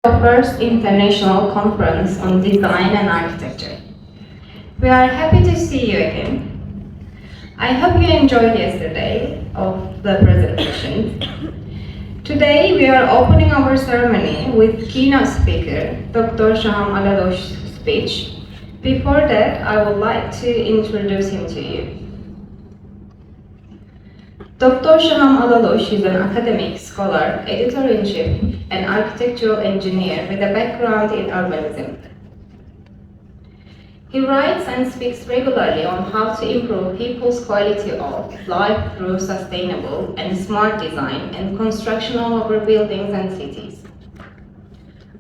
The first international conference on design and architecture. We are happy to see you again. I hope you enjoyed yesterday of the presentation. Today we are opening our ceremony with keynote speaker Dr. Chaham Alalouch's speech. Before that, I would like to introduce him to you. Dr. Chaham Alalouch is an academic, scholar, editor-in-chief, and architectural engineer with a background in urbanism. He writes and speaks regularly on how to improve people's quality of life through sustainable and smart design and construction of our buildings and cities.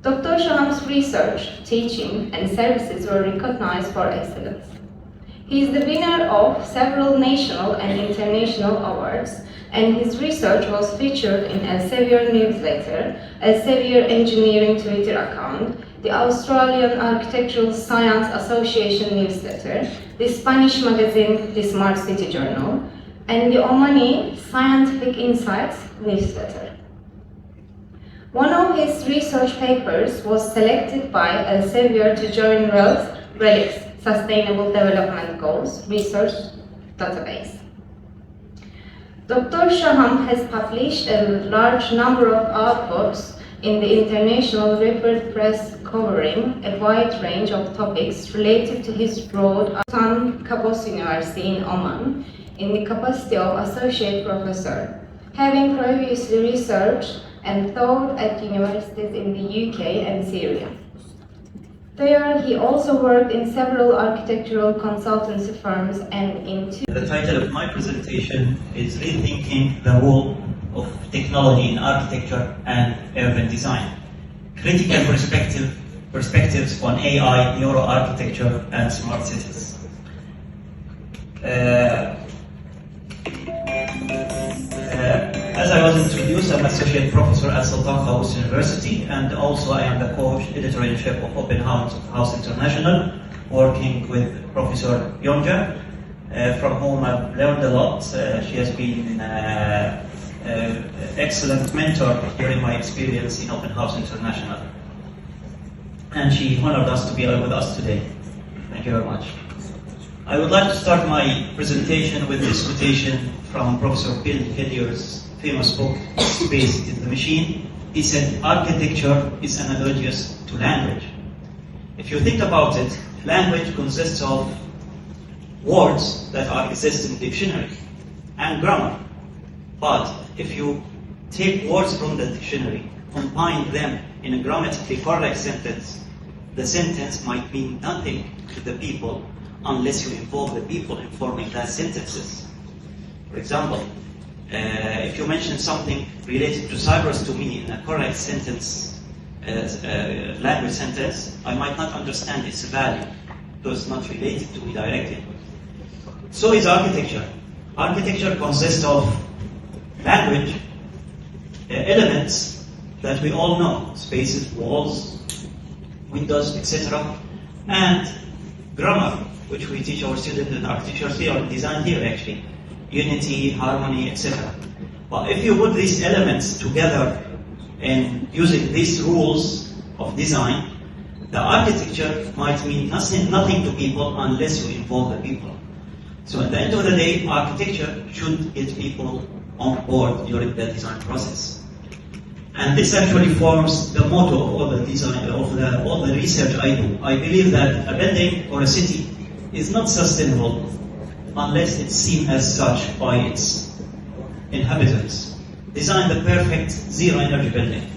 Dr. Chaham's research, teaching, and services were recognized for excellence. He is the winner of several national and international awards, and his research was featured in Elsevier newsletter, Elsevier Engineering Twitter account, the Australian Architectural Science Association newsletter, the Spanish magazine The Smart City Journal, and the Omani Scientific Insights newsletter. One of his research papers was selected by Elsevier to join RELIC's Sustainable Development Goals research database. Dr. Chaham has published a large number of outputs in the international referred press covering a wide range of topics related to his role at Sultan Qaboos University in Oman in the capacity of associate professor, having previously researched and taught at universities in the UK and Syria. There, he also worked in several architectural consultancy firms and in The title of my presentation is Rethinking the Role of Technology in Architecture and Urban Design. Critical perspectives on AI, neuro-architecture, and smart cities. As I was introduced, I'm Associate Professor at Sultan Qaboos University, and also I am the co-editor-in-chief of Open House International, working with Professor Yonca, from whom I've learned a lot. She has been an excellent mentor during my experience in Open House International. And she honored us to be with us today. Thank you very much. I would like to start my presentation with this quotation from Professor Bill Hillier's famous book, Space is the Machine. He said, architecture is analogous to language. If you think about it, language consists of words that exist in the dictionary and grammar. But if you take words from the dictionary, combine them in a grammatically correct sentence, the sentence might mean nothing to the people unless you involve the people in forming that sentences. For example, if you mention something related to Cyprus to me in a correct sentence, language sentence, I might not understand its value because it's not related to me directly. So is architecture. Architecture consists of language, elements that we all know, spaces, walls, windows, etc., and grammar, which we teach our students in architecture theory, design theory actually, unity, harmony, etc. But if you put these elements together and using these rules of design, the architecture might mean nothing to people unless you involve the people. So at the end of the day, architecture should get people on board during the design process. And this actually forms the motto of all the design, of all the research I do. I believe that a building or a city is not sustainable unless it's seen as such by its inhabitants. Design the perfect zero-energy building.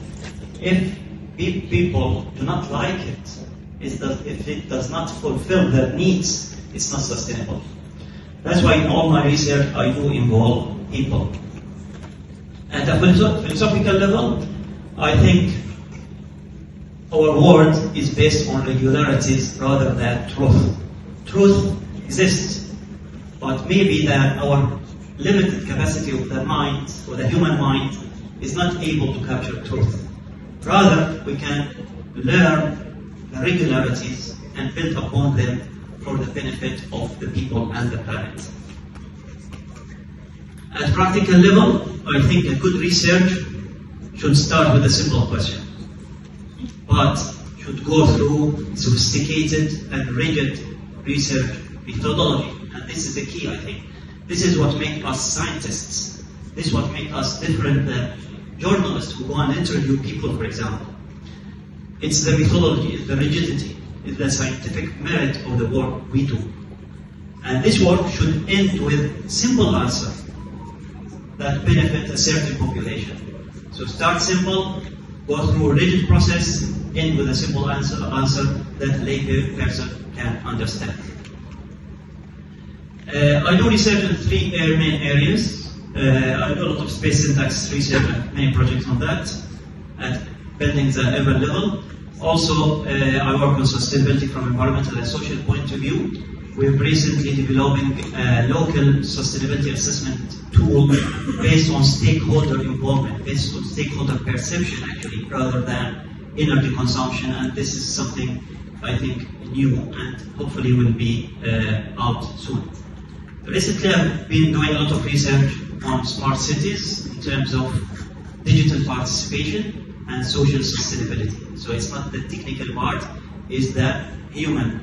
If people do not like it, if it does not fulfill their needs, it's not sustainable. That's why in all my research I do involve people. At a philosophical level, I think our world is based on regularities rather than truth. Truth exists, but maybe that our limited capacity of the mind, or the human mind, is not able to capture truth. Rather, we can learn the regularities and build upon them for the benefit of the people and the planet. At practical level, I think a good research should start with a simple question. but should go through sophisticated and rigid research methodology. And this is the key, I think. This is what makes us scientists. This is what makes us different than journalists who go and interview people, for example. It's the methodology, it's the rigidity, it's the scientific merit of the work we do. And this work should end with simple answers that benefit a certain population. So start simple, go through a rigid process, end with a simple answer that a lay person can understand. I do research in three main areas. I do a lot of space syntax research and many projects on that at building the urban level. Also, I work on sustainability from environmental and social point of view. We're recently developing a local sustainability assessment tool based on stakeholder involvement, based on stakeholder perception actually, rather than energy consumption, and this is something I think new and hopefully will be out soon. Recently I've been doing a lot of research on smart cities in terms of digital participation and social sustainability. So it's not the technical part, it's the human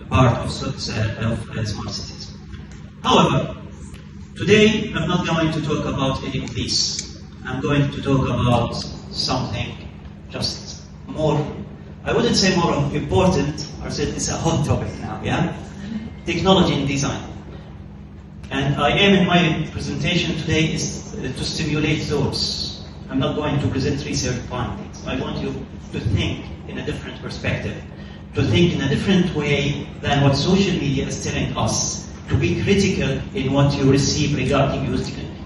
part of smart cities. However, today I'm not going to talk about any of these. I'm going to talk about something just more, I wouldn't say more important, I said it's a hot topic now, yeah? Technology and design. And I aim in my presentation today is to stimulate thoughts. I'm not going to present research findings. I want you to think in a different perspective, to think in a different way than what social media is telling us, to be critical in what you receive regarding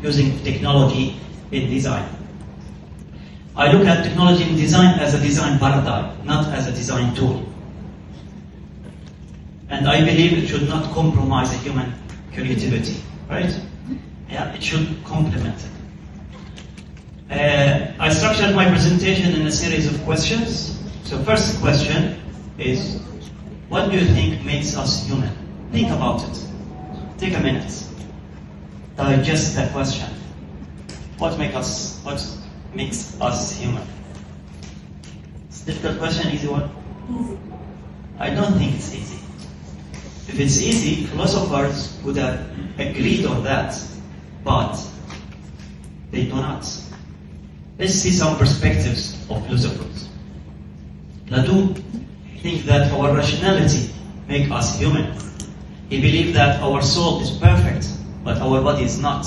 using technology in design. I look at technology in design as a design paradigm, not as a design tool. And I believe it should not compromise the human creativity, right? Yeah, it should complement it. I structured my presentation in a series of questions. So first question is, what do you think makes us human? Think about it. Take a minute. Digest that question. What makes us human? It's a difficult question, easy one? Easy. I don't think it's easy. If it's easy, philosophers would have agreed on that, but they do not. Let's see some perspectives of philosophers. Ledoux thinks that our rationality makes us human. He believes that our soul is perfect, but our body is not.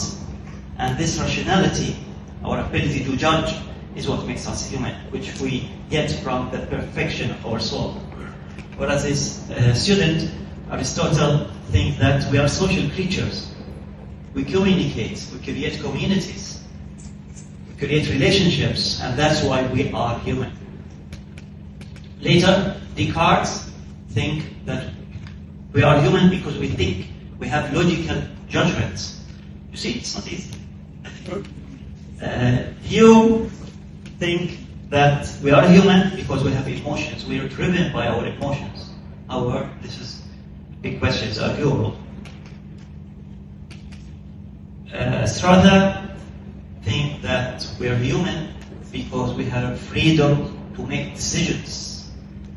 And this rationality, our ability to judge, is what makes us human, which we get from the perfection of our soul. Whereas his student, Aristotle, thinks that we are social creatures. We communicate, we create communities, we create relationships, and that's why we are human. Later, Descartes thinks that we are human because we think, we have logical judgments. You see, it's not easy. You think that we are human because we have emotions. We are driven by our emotions. However, this is a big question, it's arguable. Strada think that we are human because we have freedom to make decisions,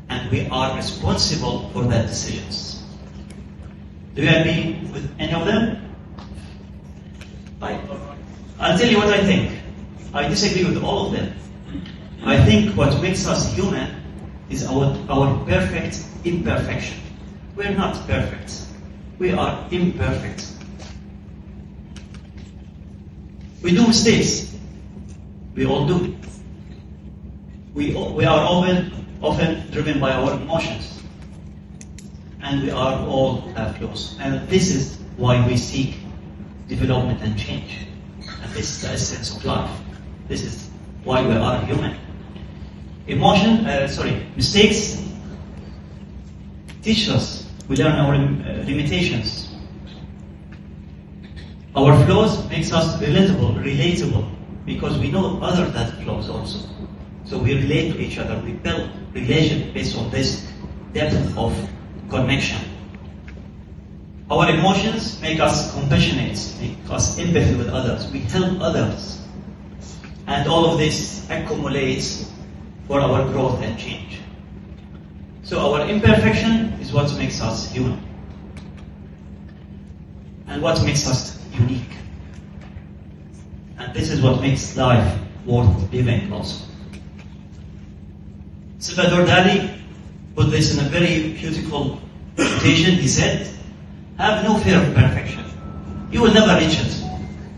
and we are responsible for that decisions. Do you agree with any of them? I'll tell you what I think. I disagree with all of them. I think what makes us human is our perfect imperfection. We're not perfect. We are imperfect. We do mistakes. We all do. We are often driven by our emotions. And we are all have flaws. And this is why we seek development and change. And this is the essence of life. This is why we are human. Mistakes teach us. We learn our limitations. Our flaws makes us relatable, because we know others that flaws also. So we relate to each other. We build relation based on this depth of connection. Our emotions make us compassionate, make us empathy with others. We help others. And all of this accumulates for our growth and change. So our imperfection is what makes us human. And what makes us unique. And this is what makes life worth living also. Salvador Dali put this in a very beautiful quotation. He said, have no fear of perfection. You will never reach it.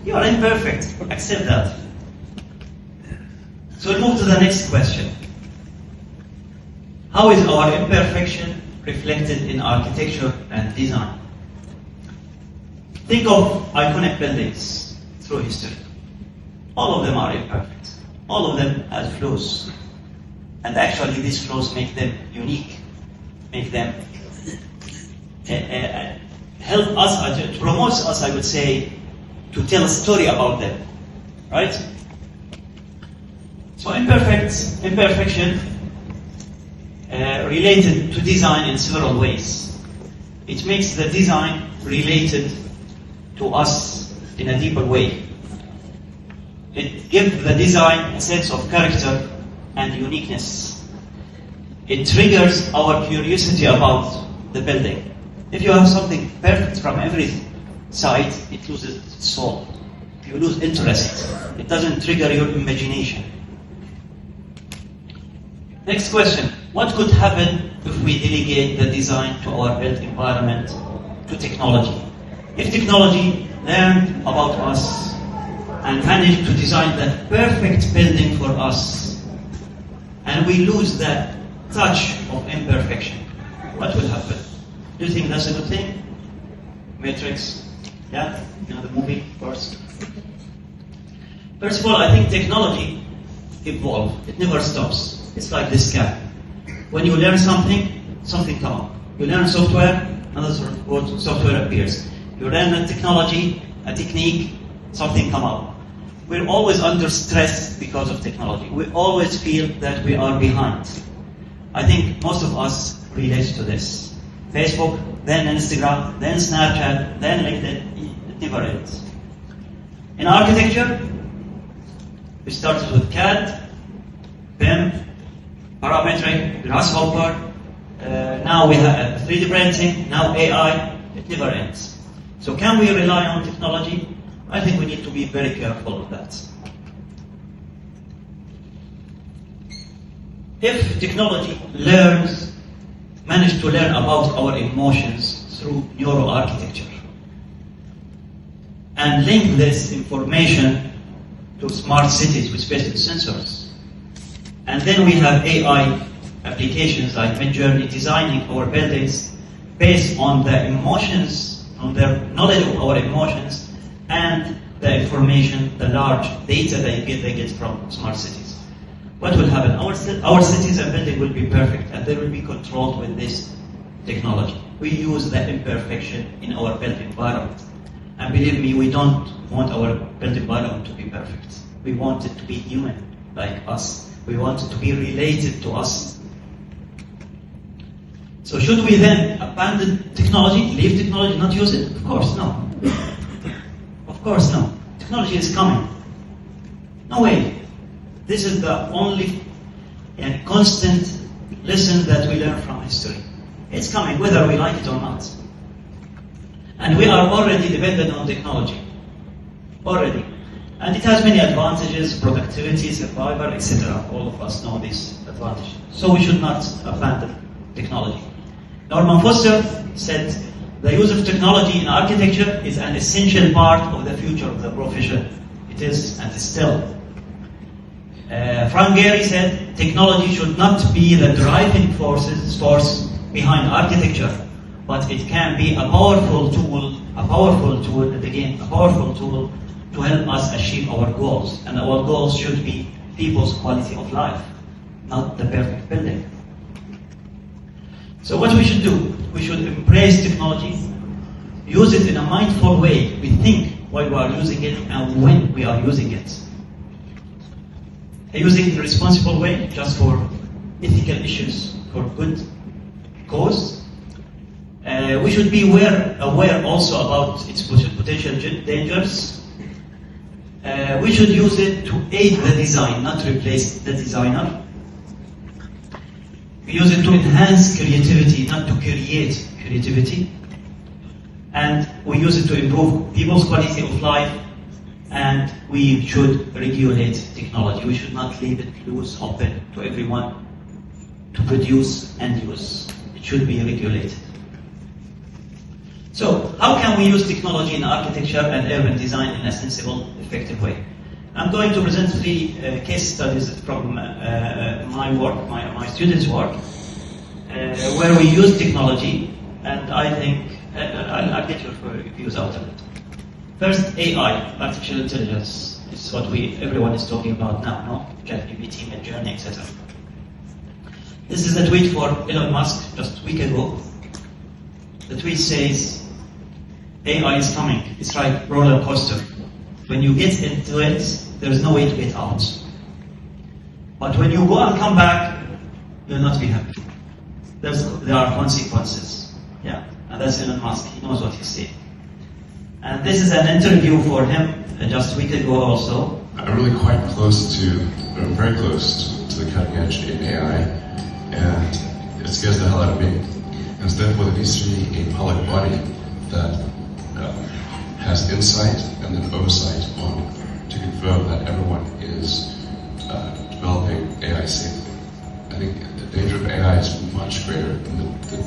You are imperfect. Accept that. So we'll move to the next question. How is our imperfection reflected in architecture and design? Think of iconic buildings through history. All of them are imperfect. All of them have flaws. And actually these flaws make them unique, make them help us, it promotes us, I would say, to tell a story about them, right? So imperfection related to design in several ways. It makes the design related to us in a deeper way. It gives the design a sense of character and uniqueness. It triggers our curiosity about the building. If you have something perfect from every side, it loses its soul. If you lose interest, it doesn't trigger your imagination. Next question. What could happen if we delegate the design to our built environment, to technology? If technology learned about us and managed to design that perfect building for us, and we lose that touch of imperfection, what will happen? Do you think that's a good thing? Matrix, yeah? You know the movie, of course. First of all, I think technology evolves. It never stops. It's like this cat. When you learn something, something comes up. You learn software, another software appears. You learn a technology, a technique, something comes up. We're always under stress because of technology. We always feel that we are behind. I think most of us relate to this. Facebook, then Instagram, then Snapchat, then LinkedIn, it never ends. In architecture, we started with CAD, BIM, parametric, grasshopper, now we have 3D printing, now AI, it never ends. So can we rely on technology? I think we need to be very careful of that. If technology manage to learn about our emotions through neuro-architecture and link this information to smart cities with spatial sensors, and then we have AI applications like Midjourney designing our buildings based on the emotions, on their knowledge of our emotions and the information, the large data they get from smart cities. What will happen? Our cities and buildings will be perfect and they will be controlled with this technology. We use the imperfection in our built environment. And believe me, we don't want our built environment to be perfect. We want it to be human, like us. We want it to be related to us. So should we then abandon technology, leave technology, not use it? Of course, no. Of course, no. Technology is coming. No way. This is the only and constant lesson that we learn from history. It's coming, whether we like it or not. And we are already dependent on technology. Already. And it has many advantages, productivity, survival, etc. All of us know this advantage. So we should not abandon technology. Norman Foster said, the use of technology in architecture is an essential part of the future of the profession. It is, and is still. Frank Gehry said, technology should not be the driving force behind architecture, but it can be a powerful tool, and again, a powerful tool to help us achieve our goals. And our goals should be people's quality of life, not the perfect building. So what we should do? We should embrace technology, use it in a mindful way. We think while we are using it and when we are using it. Using it in a responsible way, just for ethical issues, for good cause. We should be aware also about its potential dangers. We should use it to aid the design, not replace the designer. We use it to enhance creativity, not to create creativity. And we use it to improve people's quality of life. And we should regulate technology. We should not leave it loose, open to everyone to produce and use. It should be regulated. So, how can we use technology in architecture and urban design in a sensible, effective way? I'm going to present 3 case studies from my work, my students' work, where we use technology, and I think I'll get your views out of it. First, AI, artificial intelligence, is what everyone is talking about now, no? ChatGPT, Midjourney, etc. This is a tweet for Elon Musk just a week ago. The tweet says, AI is coming. It's like roller coaster. When you get into it, there is no way to get out. But when you go and come back, you'll not be happy. There are consequences. Yeah, and that's Elon Musk. He knows what he's saying. And this is an interview for him just a week ago also. I'm really quite close to, I'm very close to the cutting edge in AI, and it scares the hell out of me. And so therefore there needs to be a public body that has insight and then oversight on to confirm that everyone is developing AI safely. I think the danger of AI is much greater than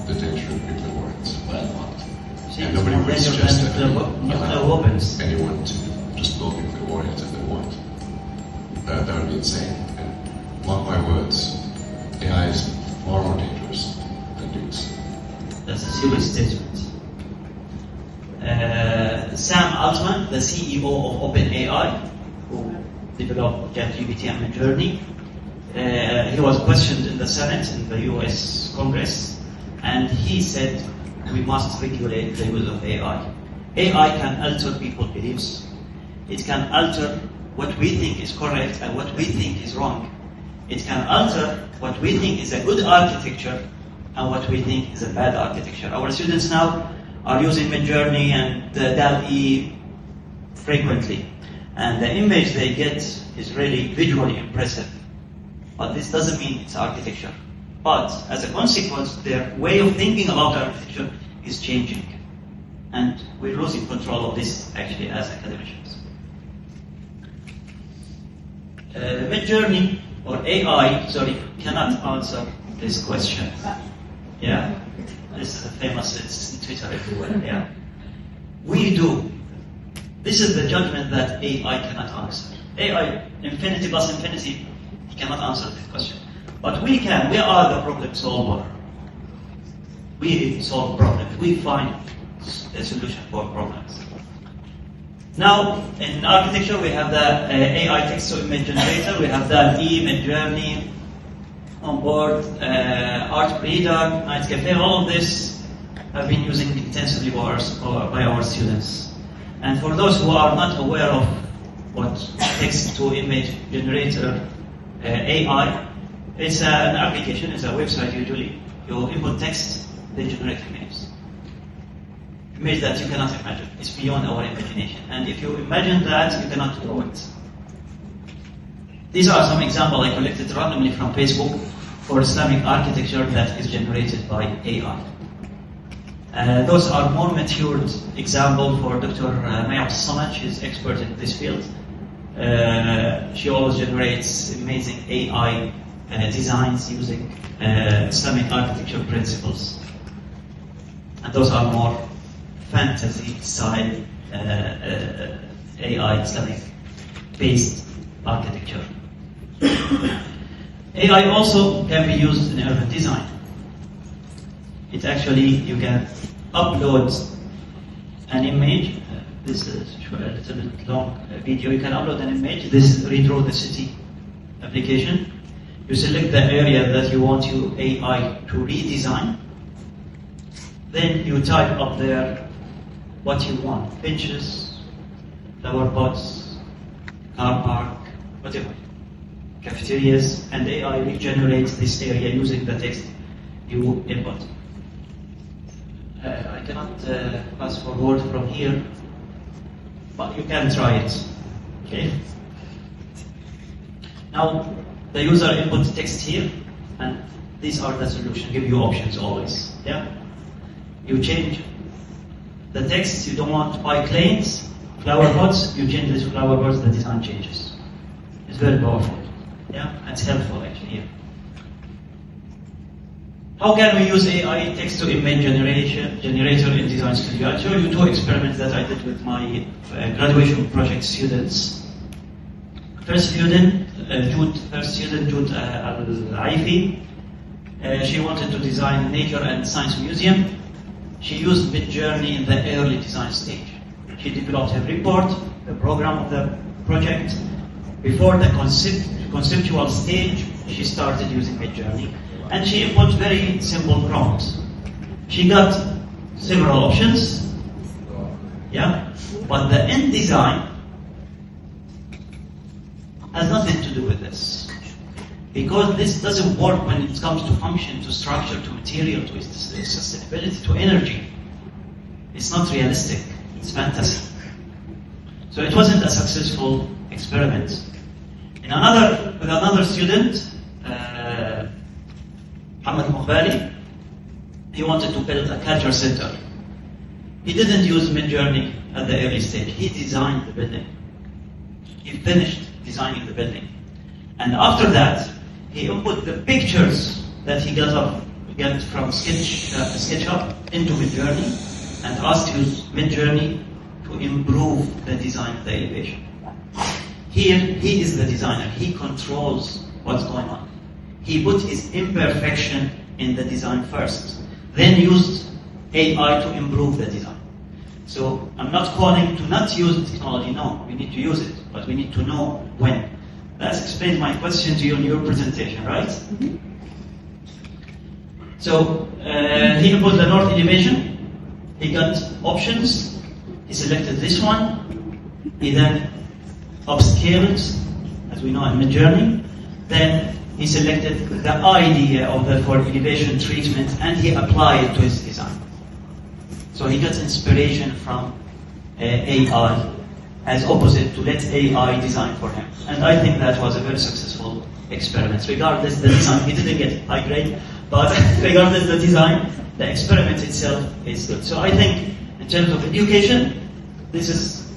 the danger of nuclear weapons. And nobody would suggest that allow anyone to just build nuclear warheads if they want. That would be insane. And mark my words, AI is far more dangerous than nukes. That's a serious statement. Sam Altman, the CEO of OpenAI, who developed ChatGPT and Midjourney, he was questioned in the Senate, in the US Congress, and he said, we must regulate the use of AI. AI can alter people's beliefs. It can alter what we think is correct and what we think is wrong. It can alter what we think is a good architecture and what we think is a bad architecture. Our students now are using Midjourney and DALL-E frequently. And the image they get is really visually impressive. But this doesn't mean it's architecture. But as a consequence, their way of thinking about architecture is changing. And we're losing control of this actually as academicians. Midjourney or AI, cannot answer this question. Yeah, this is a famous, it's in Twitter everywhere. Yeah, we do. This is the judgment that AI cannot answer. AI, infinity plus infinity, he cannot answer this question. But we can, we are the problem solver. We solve problems, we find a solution for problems. Now, in architecture, we have the AI text-to-image generator, we have the Midjourney, onboard, Art Breeder, Night Cafe, all of this have been using intensively by our students. And for those who are not aware of what text-to-image generator AI, it's an application, it's a website usually. You input text, they generate images. Image that you cannot imagine. It's beyond our imagination. And if you imagine that, you cannot do it. These are some examples I collected randomly from Facebook for Islamic architecture that is generated by AI. Those are more matured examples for Dr. Maya Samad. She's expert in this field. She always generates amazing AI designs using Islamic architecture principles. And those are more fantasy style AI Islamic based architecture. AI also can be used in urban design. It actually, you can upload an image. This is a little bit long video. You can upload an image. This is Redraw the City application. You select the area that you want your AI to redesign. Then you type up there what you want. Benches, flower pots, car park, whatever. Cafeterias, and AI regenerates this area using the text you input. I cannot pass forward from here, but you can try it. Okay. Now the user inputs text here, and these are the solutions, give you options always. Yeah? You change the text, you don't want bike lanes, flower pots, you change these flower pots, the design changes. It's very powerful. Yeah? It's helpful actually here. How can we use AI text-to-image generator in Design Studio? I'll show you two experiments that I did with my graduation project students. First student, Jude Al-Aifi, she wanted to design nature and science museum. She used Midjourney in the early design stage. She developed her report, the program of the project. Before the conceptual stage, she started using Midjourney. And she input very simple prompts. She got several options, yeah? But the end design has nothing to do with this. Because this doesn't work when it comes to function, to structure, to material, to sustainability, to energy. It's not realistic, it's fantasy. So it wasn't a successful experiment. With another student, Muhammad Mughbali, he wanted to build a culture center. He didn't use Midjourney at the early stage. He designed the building. He finished designing the building. And after that, he input the pictures that he got from SketchUp into Midjourney and asked to use Midjourney to improve the design of the elevation. Here, he is the designer. He controls what's going on. He put his imperfection in the design first, then used AI to improve the design. So I'm not calling to not use the technology, no, we need to use it, but we need to know when. That explains my question to you in your presentation, right? Mm-hmm. So he input the north elevation, he got options, he selected this one, he then upscaled, as we know in Midjourney, then he selected the idea of the for elevation treatment and he applied it to his design. So he got inspiration from AI as opposite to let AI design for him. And I think that was a very successful experiment. Regardless the design, he didn't get high grade, but regardless the design, the experiment itself is good. So I think in terms of education, this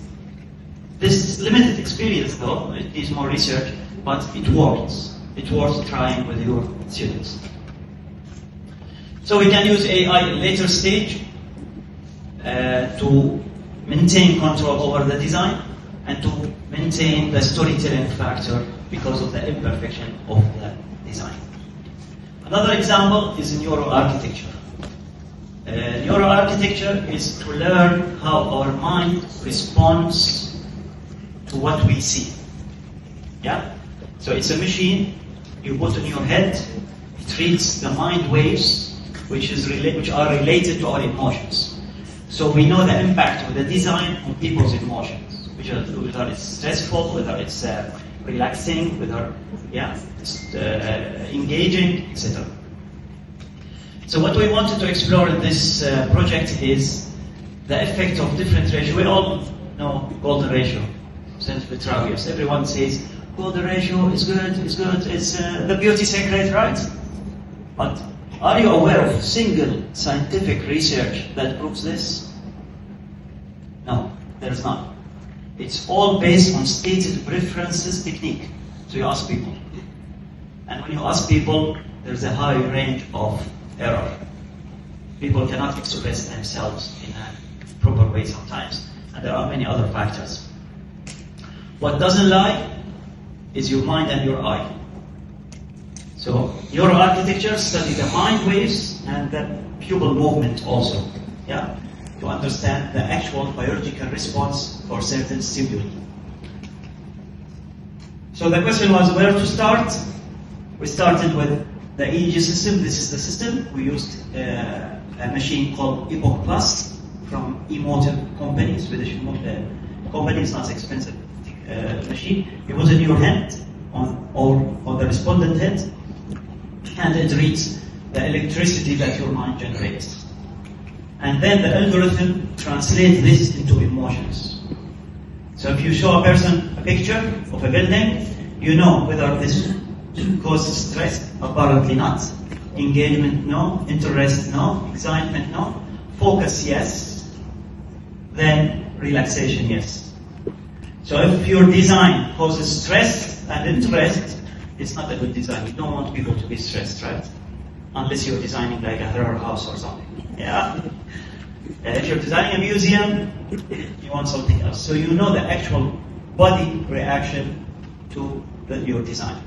limited experience though, it needs more research, but it works. It's worth trying with your students. So we can use AI in later stage to maintain control over the design and to maintain the storytelling factor because of the imperfection of the design. Another example is neuro-architecture. Neuro-architecture is to learn how our mind responds to what we see. Yeah? So it's a machine you put on your head, it reads the mind waves which are related to our emotions. So we know the impact of the design on people's emotions, whether it's stressful, whether it's relaxing, whether it's engaging, etc. So what we wanted to explore in this project is the effect of different ratios. We all know golden ratio, St. Petrarius. Everyone says golden ratio is good, it's the beauty secret, right? But are you aware of single scientific research that proves this? No, there's none. It's all based on stated preferences technique. So you ask people. And when you ask people, there's a high range of error. People cannot express themselves in a proper way sometimes. And there are many other factors. What doesn't lie is your mind and your eye. So neuro-architecture study the mind waves and the pupil movement also, to understand the actual biological response for certain stimuli. So the question was where to start. We started with the EEG system. This is the system. We used a machine called Epoch Plus from Emotive company, Swedish company. It's not expensive machine. You put in your hand on the respondent head, and it reads the electricity that your mind generates. And then the algorithm translates this into emotions. So if you show a person a picture of a building, you know whether this causes stress, apparently not. engagement, no. Interest, no. Excitement, no. Focus, yes. Then relaxation, yes. So if your design causes stress and interest, it's not a good design. You don't want people to be stressed, right? Unless you're designing like a horror house or something. Yeah. If you're designing a museum, you want something else. So you know the actual body reaction to your design.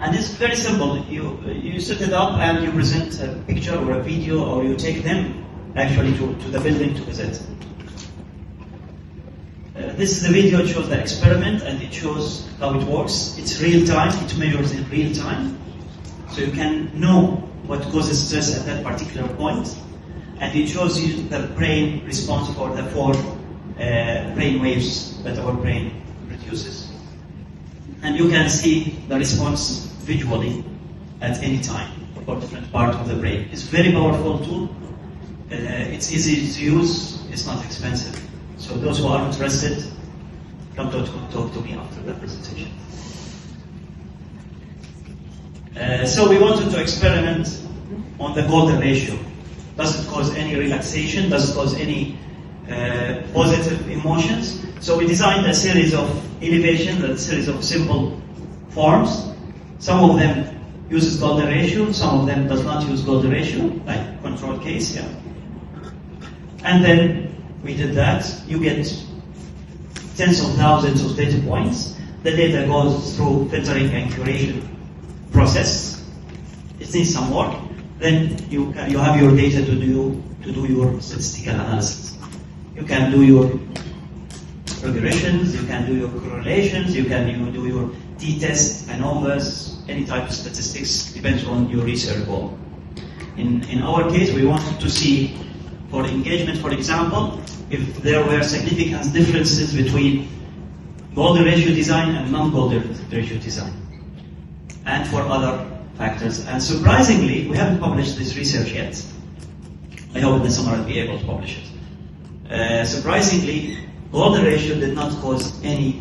And it's very simple. You set it up and you present a picture or a video, or you take them actually to the building to visit. This is the video. It shows the experiment and it shows how it works. It's real time. It measures in real time. So you can know what causes stress at that particular point. And it shows you the brain response for the 4 brain waves that our brain produces. And you can see the response visually at any time for different parts of the brain. It's a very powerful tool. It's easy to use. It's not expensive. So those who are interested, come talk to me after the presentation. So we wanted to experiment on the golden ratio. Does it cause any relaxation? Does it cause any positive emotions? So we designed a series of elevations, a series of simple forms. Some of them uses golden ratio, some of them does not use golden ratio, like control case, yeah. And then we did that. You get tens of thousands of data points. The data goes through filtering and curation process. It needs some work. Then you have your data to do your statistical analysis. You can do your regressions, you can do your correlations, you can do your t-test, ANOVAs, any type of statistics, depends on your research goal. In our case, we wanted to see for engagement, for example, if there were significant differences between golden ratio design and non-golden ratio design, and for other factors. And surprisingly, we haven't published this research yet. I hope in the summer I'll be able to publish it. Surprisingly, golden ratio did not cause any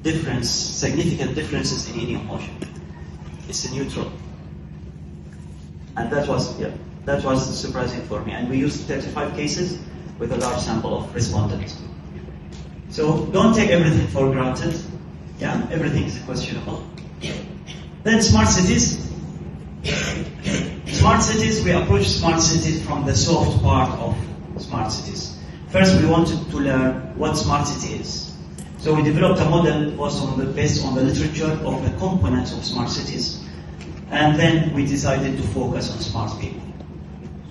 difference, significant differences in any emotion. It's a neutral. And that was surprising for me. And we used 35 cases with a large sample of respondents. So don't take everything for granted. Yeah, everything is questionable. Then smart cities. Smart cities, we approach smart cities from the soft part of smart cities. First, we wanted to learn what smart city is. So we developed a model based on the literature of the components of smart cities. And then we decided to focus on smart people.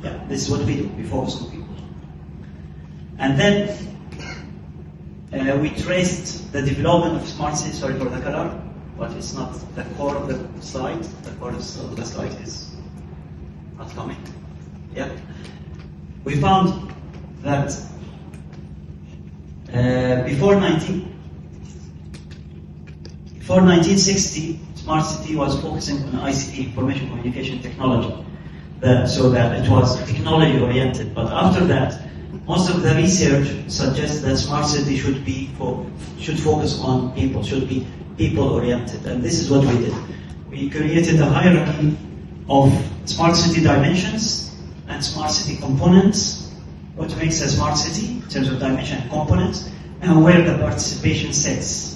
Yeah, this is what we do. We focus on people. And then we traced the development of smart cities. Sorry for the color, but it's not the core of the slide. The core of the slide is not coming. Yeah. We found that before 1960, smart city was focusing on ICT, information communication technology. So that it was technology oriented. But after that, most of the research suggests that smart city should focus on people, should be people oriented. And this is what we did. We created a hierarchy of smart city dimensions and smart city components, what makes a smart city in terms of dimension and components, and where the participation sits.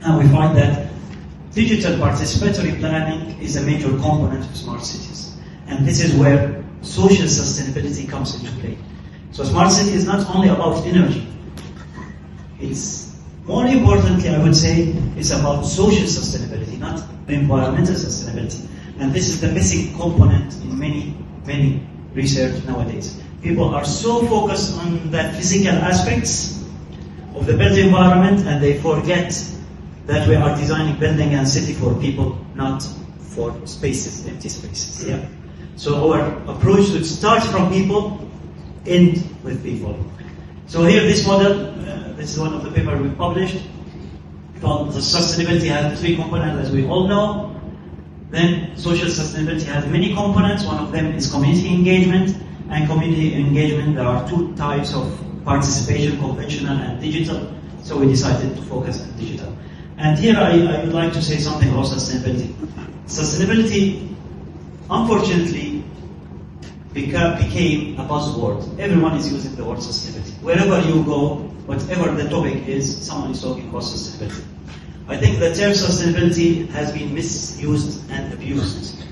And we find that digital participatory planning is a major component of smart cities. And this is where social sustainability comes into play. So smart city is not only about energy. It's more importantly, I would say, it's about social sustainability, not environmental sustainability. And this is the missing component in many research nowadays. People are so focused on the physical aspects of the built environment, and they forget that we are designing building and city for people, not for spaces, empty spaces. Yeah. So our approach should start from people, end with people. So here, this model, this is one of the papers we published. Called the sustainability has 3 components, as we all know. Then social sustainability has many components. One of them is community engagement. And community engagement, there are 2 types of participation, conventional and digital. So we decided to focus on digital. And here I would like to say something about sustainability. Sustainability, unfortunately, became a buzzword. Everyone is using the word sustainability. Wherever you go, whatever the topic is, someone is talking about sustainability. I think the term sustainability has been misused and abused.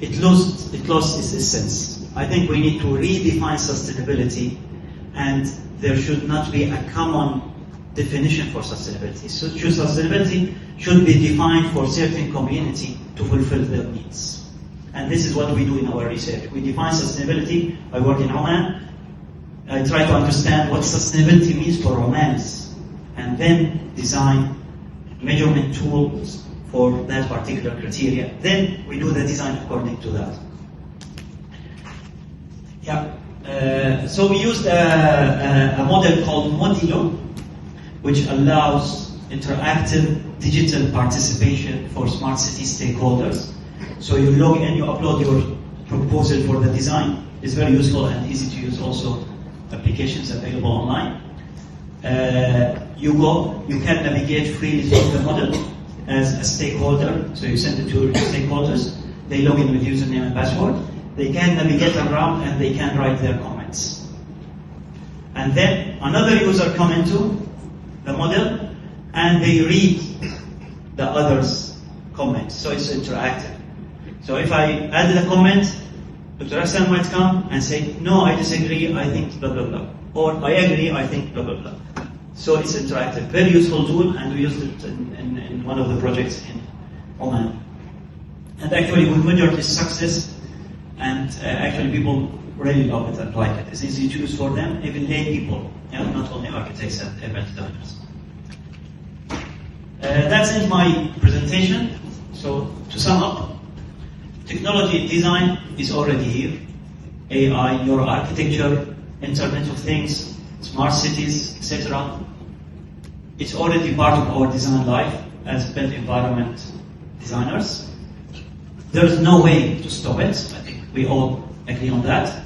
It lost its essence. I think we need to redefine sustainability, and there should not be a common definition for sustainability. So sustainability should be defined for certain community to fulfill their needs. And this is what we do in our research. We define sustainability. I work in Oman. I try to understand what sustainability means for Omanis, and then design measurement tools for that particular criteria. Then we do the design according to that. Yeah. So we used a model called Modilo, which allows interactive digital participation for smart city stakeholders. So you log in, you upload your proposal for the design. It's very useful and easy to use, also applications available online. You can navigate freely through the model as a stakeholder. So you send it to your stakeholders. They log in with username and password. They can navigate around and they can write their comments. And then another user come into the model and they read the other's comments. So it's interactive. So if I added a comment, Dr. Ersin might come and say, no, I disagree, I think blah, blah, blah. Or I agree, I think blah, blah, blah. So it's interactive. Very useful tool, and we used it in one of the projects in Oman. And actually we measured its success, and actually people really love it and like it. It's easy to use for them, even lay people, not only architects and urban designers. That's in my presentation. So to sum up, technology design is already here. AI, neuro-architecture, Internet of Things, smart cities, etc. It's already part of our design life as built environment designers. There is no way to stop it. I think we all agree on that.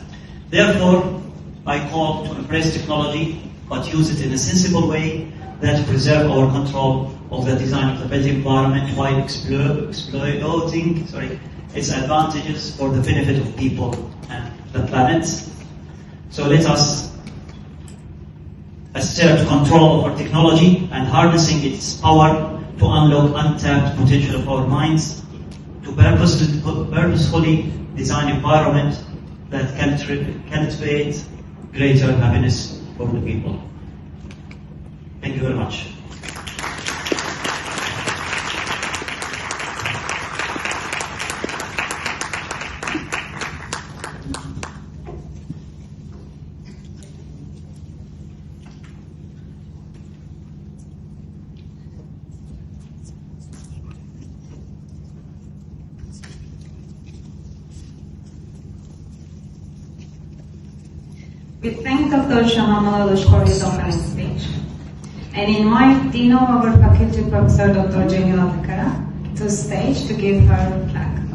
Therefore, I call to embrace technology, but use it in a sensible way that preserve our control of the design of the built environment while exploiting its advantages for the benefit of people and the planet. So let us assert control over technology and harnessing its power to unlock untapped potential of our minds, to purposefully design environment that can cultivate greater happiness for the people. Thank you very much. We thank Dr. Alalouch for his opening speech, and invite Dean of our faculty, Professor Dr. Ersin Tatar, to stage to give her plaque.